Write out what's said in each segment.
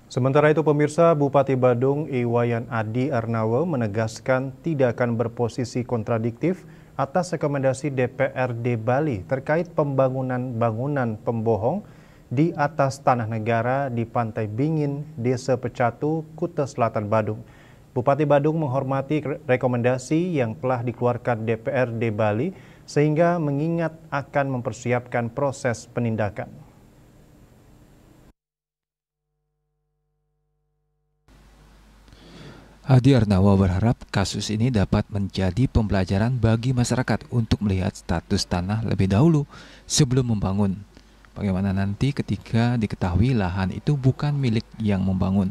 Sementara itu pemirsa, Bupati Badung Iwayan Adi Arnawa menegaskan tidak akan berposisi kontradiktif atas rekomendasi DPRD Bali terkait pembangunan bangunan pembohong di atas tanah negara di Pantai Bingin, Desa Pecatu, Kuta Selatan, Badung. Bupati Badung menghormati rekomendasi yang telah dikeluarkan DPRD Bali sehingga mengingat akan mempersiapkan proses penindakan. Adi Arnawa berharap kasus ini dapat menjadi pembelajaran bagi masyarakat untuk melihat status tanah lebih dahulu sebelum membangun. Bagaimana nanti ketika diketahui lahan itu bukan milik yang membangun,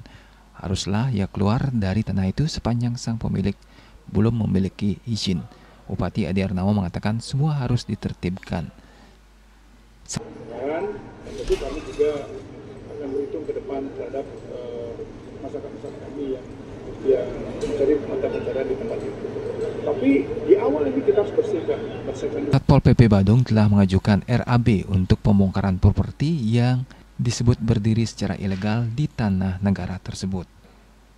haruslah ia keluar dari tanah itu sepanjang sang pemilik belum memiliki izin. Bupati Adi Arnawa mengatakan semua harus ditertibkan. Dan tentu kami juga akan berhitung ke depan terhadap masyarakat kami yang mencari mata pencarian di tempat itu. Tapi di awal ini kita harus bersihkan. Satpol PP Badung telah mengajukan RAB untuk pembongkaran properti yang disebut berdiri secara ilegal di tanah negara tersebut.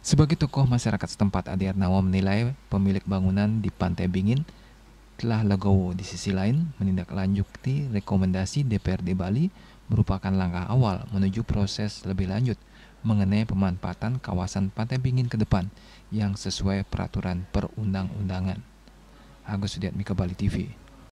Sebagai tokoh masyarakat setempat, Adi Arnawa menilai pemilik bangunan di Pantai Bingin telah legowo. Di sisi lain, menindaklanjuti rekomendasi DPRD Bali merupakan langkah awal menuju proses lebih lanjut mengenai pemanfaatan kawasan Pantai Bingin ke depan yang sesuai peraturan perundang-undangan. Agus Sudiatmika, Bali TV.